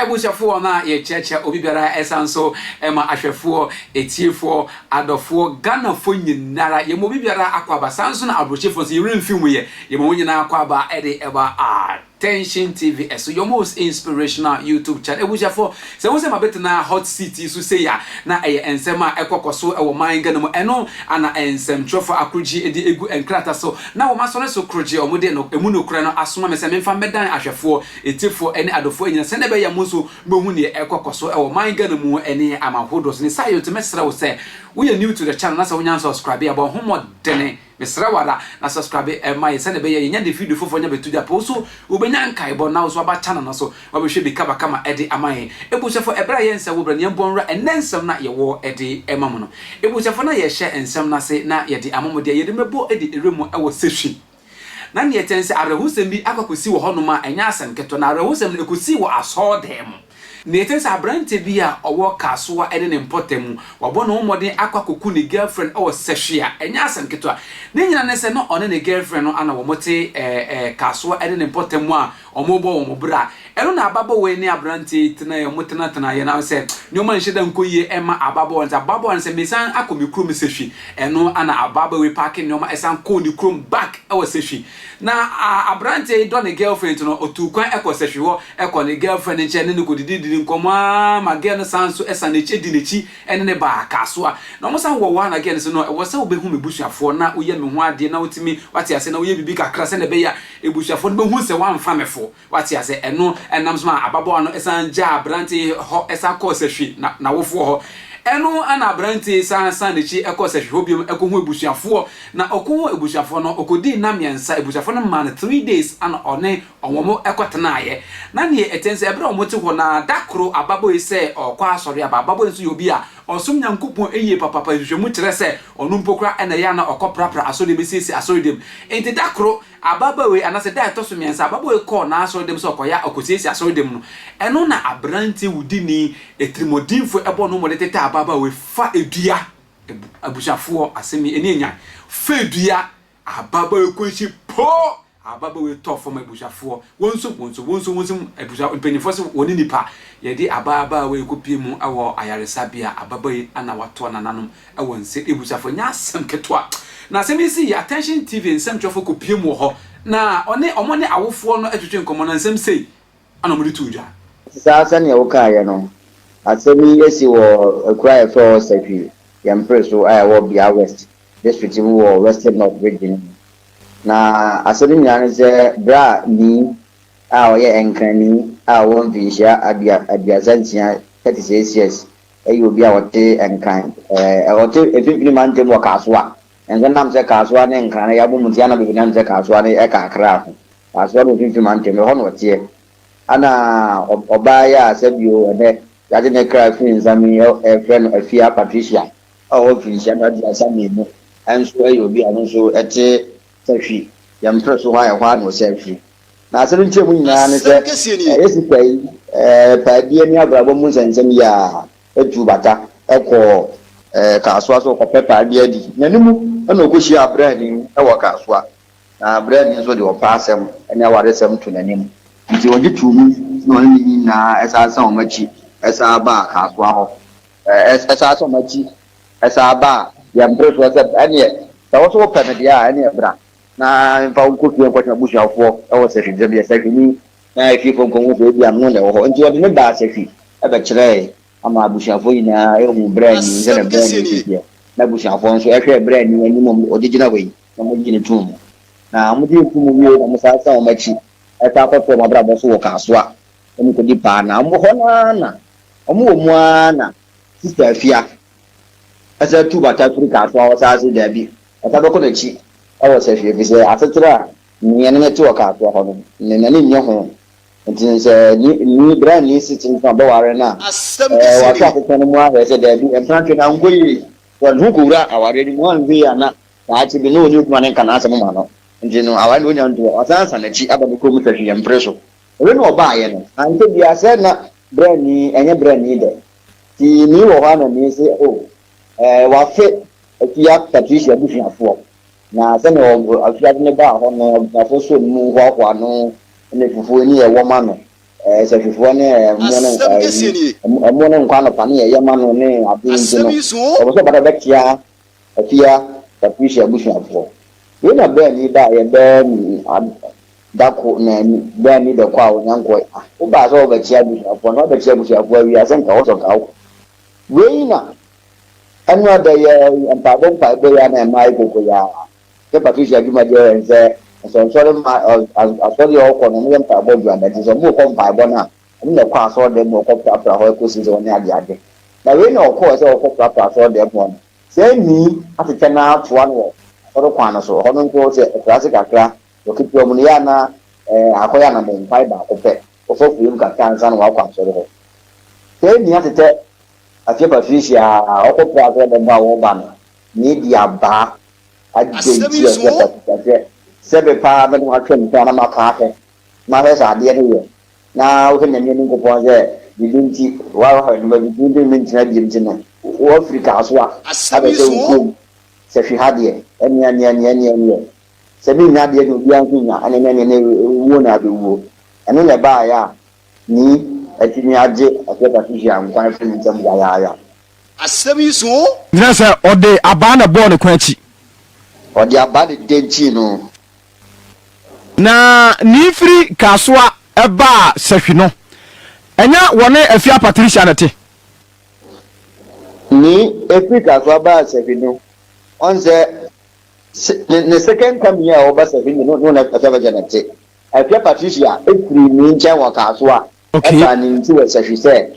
ebushafo na ye cheche obi biara esanso ema ahwefo etiefo adofo ganafo nyinara ye mo biara akwaba sanso na abrochefo so ye remfilm ye mo nyina akwaba ede eba Attention TV so your most inspirational YouTube channel ebushafo se wo se mabet na hot city so say ya na ensema ekokoso e wo man ganam eno ana ensem trofo akroji edi egu enkrata so na wo masone so kroji omode no emu no kura no asoma me se memfa medan ahwefo etiefo ene adofo nyina se na be ya muso behu ne ekokoso e wo man ganam ene amahodos ne sayo to mesra wo se we are new to the channel na se wonya subscribe ya bo homo dene mesra wala na subscribe my se na be ya nya de video fofo nya betu da so obenya nkai bo na so aba channel na so wa be hwe bi kaba kama ede amaye ebuchefo ebra ye nsa wo bra ne bonra enensem na ye wo ede emamu no ebuchefo na ye hye ensem na se na ye de amamu de ye de mebo ede eremu e wo sehwi na ne ye tense arehusem bi akakosi wo honoma enya asem keto na arehusem ekosi wo asodem Nathan's abrante bia owo Kasoa ene ne mpotemu wabo no modern akwakoku ne girlfriend o sehwea enya asem ketwa ne nyina ne se no one ne girlfriend no ana wo mote Kasoa ene ne mpotemu a omobo wo mobra eno na ababo we ne abrante tena ye motena ye na se nyoma nheda nkoye ema ababo nta ababo nse mesan akomikro me sehwi eno ana ababo we parking nyoma esan ko ni krom back e wo sehwi na abrante do ne girlfriend no otukwan ekọ sehwi wo ekọ ne girlfriend nche ne ko didi nkoma magel no sanso esa na echi di nechi ene ne ba Kasoa na mo san wo wa na again so no wo se obehu mebusuafo na uye me ho ade na otimi wate ase na uye bibi kakra se na be ya ebusuafo no behu se wan fa mefo wate ase eno enam so ma ababo no esan ja abrante ho esa ko sehwi na wofo ho eno ana abrante san nechi ekọ sehwi obiom ekohu ebusuafo na okohu ebusuafo no okodi na miensa ebusuafo no man 3 days ana one owomo ekotena aye na ne etense ebra omote ho na dakro ababo ise okwa asori ababo nso yobi a osum nyankopon eye papa hwehwemu kire se onu mpokra ena ya na okoprapra asori besisi asori dem enti dakro ababa we anase da etoso miensa ababa we call na asori dem so okoya okosiesi asori dem no eno na abrante wudini etrimodinfo ebo no modete ababa we fa edua abushafo asemi eni enya fa edua ababa we kwenchi po ababa we tofo ma abushafo wonso abusha mpenifo se woni nipa ye di ababa we kopie mu awo ayaresabia ababa we ana wato nananom awo nse abushafo nya asem ketwa na asem isi Attention TV nsem twofo kopie mu ho na omone awofo no atwetwe nkomo na nsem sei ana mo ditudwa sasa ne wo kaye no asem esi wo cry for secretary yampreso wo bia west district wo western north region na asem nyane ze bra ni oye enkani won visha abia zantia 36 years ayo bia wote enkan wote efifini mante mo Kasoa enga nam se Kasoa ne enkan ya bo mutia na bibi nam se Kasoa ne e kakra Kasoa no efifini mante me hono wote ana obaya asebio ne yade ne cry fin zami friend afia Patricia o visha na dia sami no enso ayo bia no so ete sehwi yampreso ha ya hwa no sehwi na asem nche mu nyina ne se esi pai paadie ni abrabo mu nsensem ya etu bata ekọ Kasoa so ko pepa dia di nanimu na okoshi abrani ewo Kasoa na abrani so de opasem ene awaresem to nanim nti wodi tumu no ni na esa san omachi esa ba Kasoa ho esa san omachi esa ba yampreso se ene tawo pene dia ene bra na mfa ukofie kwatwa busuafo ewo sehwi dem ye sehwi ni na ififo nkonwo so bia no le ho nti wodi ne ba sehwi ebe kire ama busuafo ina ehun brand ni nze brand ni na busuafo nso ehwe brand ni ani mo odijina we na mo gine tum na mo di tum wie na mo sa sa o machi eta akọtọ mo bra bo so Kasoa emi ko di pa na mo ho na omo mu ana sister afia asa tu bata turi Kasoa o sa se da bi eta do ko na chi awo sehwi bi se atetra ni ene ti o Kasoa ho ni na ni ho nti se ni brand ni sitin fa ba ware na wa ta ko no mu a se da bi en tantwe na ngoyi wa hukura aware ni mu anwe ana ta ti bi no ni kuma ne kana asem ma no nti no aware no nya ndo asansa na chi aba ko mu sehwi yampreso we no ba ye no ante bi ase na brand ni enye brand ni de ti ni wo ha na ni se wa fe ya Patricia busuafo na se no afia ne ba ho no afo so mu ho no ne fufu ni e wo ma no sɛhwefo ne mo ne nkwa no pane ye ma no ne abinti no obo bada betia afia Patricia bushafo we na be ni da ye be ni dako na be ni de kwa onyanko wo ba so betia bushafo no betia bushafo wi asen ka wo so ka wo we na anwa da ye mpabon pa be ya na mai koko ya ke Patricia juma je nse so sorry ma asori okọ no me mpabon ju anda so mo ko mpabon na na kwa so de mo ko pra ho ko si so ni ade na we na okọ so okọ pra so de mo se ni atete na atoa no oro kwa no so hono nko se classic akra o kipu mu ya na akoya na mo mpai ba ko pe o so fu ka kansa no wa kwa so ho se ni atete afia Patricia okọ pra so de ba wo ba no ni dia ba ajeji se sebe pa me no atwe mpa na maka he ma he sa de ne na o ke ne ni ko po se bidinti wa ha no bidinti min tina bidinti no o Africa so a abese ukum se fi hade enia se bi nya de no bi an kunya ane ne wo na be wo ene le ba ya ni atini age aketa fi ya nkwan fi ntam ya asemi so nyina se ode aba na ball ne kwanchi ode aba de denchi no na ni free Kasoa eba sehwi no enya wone afia Patricia na te ni Africa so ba sehwi no on the second come here over sehwi no na afia na te afia Patricia efiri ni nche wa Kasoa eba ni nti we sehwi se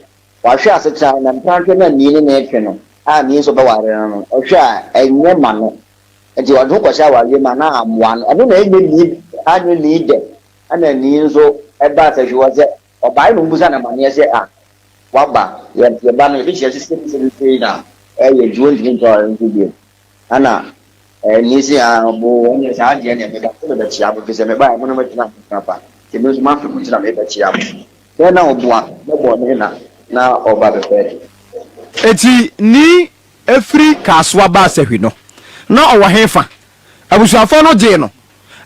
wa hwe asetra na mpranhwe na ni ne etwe no a ni so ba ware no o hwe a enye ma no enti wa do kwasha ware ma na amwa no eno na enye ni anwe ni de ana ni nso eba sehwi wo se obai no mbusa na mane se waba ye ba no bi che se na ye juo ndi nto nti ana ni se bo onye sa ade ne be da ko be chia bo se me ba mo no matina pa ti me ma fi kutina me be chia bo na oboa me bo ne na oba be pe eti ni efri Kasoa ba sehwi no na owo hefa abusuafo no je no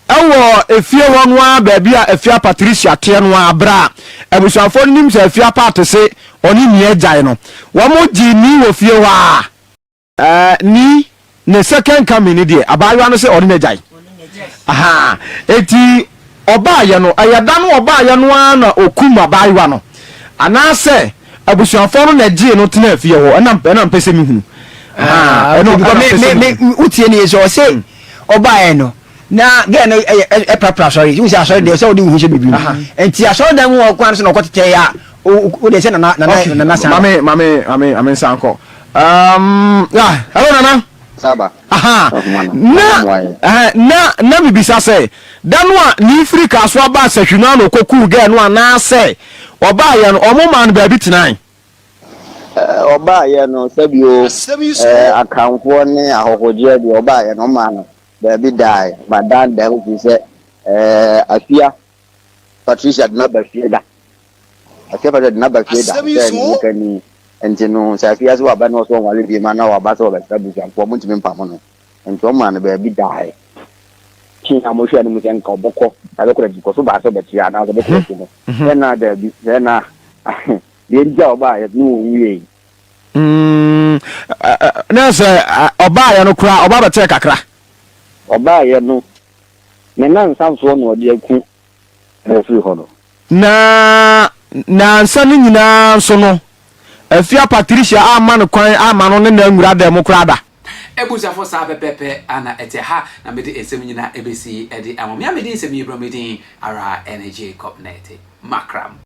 ewo efie wonu a ba bia afia Patricia te no abra abusuafo nim se afia part se oni ni agyae no wo mo ji ni wo fie wa ni ne second coming ni de abayo no se oni na agyae aha eti oba ye no ayada no oba ye no na okuma abayo no ana se abusuafo no na gye no tena afie ho na mpese mi hunu eno me utie ni so se oba ye no na ge no prapra sorry you say sorry dey say odi hu she bebi enti aso dan wo kwan so na okotete ya o dey say na mame sanko ya hello nana saba aha na bibisa say danu a ni free Kasoa ba sehwina no koku ge no ana say oba ye no omo man ba bi tenan oba ye no sabio akanfo ne ahohoje de oba ye no ma no baby die madan da ku se afia Patricia na ba fieda afia ba na ba fieda ni kani entino sa afia so ba no so wale bi ma na wa ba so ba sabu jan ko mun timi pam no ento ma na baby die ti na mo hwe ni mu sen ka oboko ta be ko di ko so ba so ba ti ana so be ko no na da bi na ye nja oba ye nu wiye na se oba ye no kura oba ba te kakra oba ye no me na nsanso no ode aku na free ho no na nsa ni nyina so no afia Patricia ama no kwan ama no ne na nwura da mo kura da ebuza fo sa pepepe ana ete ha na mede esem nyina ebesi ede amom ya mede esem yibro mede ara energy cop net makram